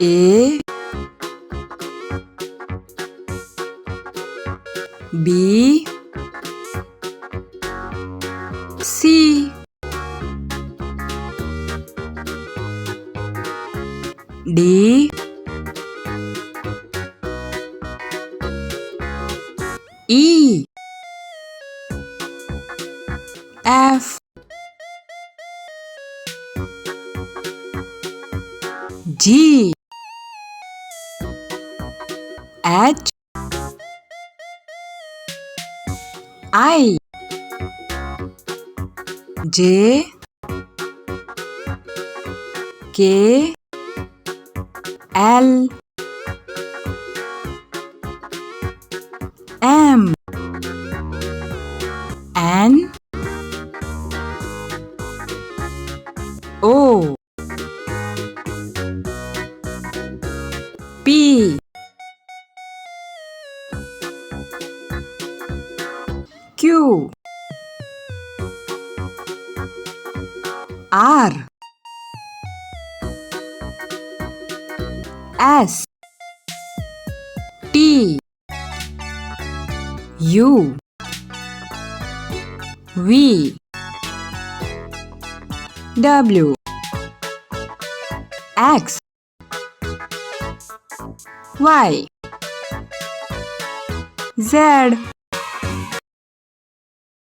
A B C D E F G H I J K L M N O P Q R S T U V W X Y Z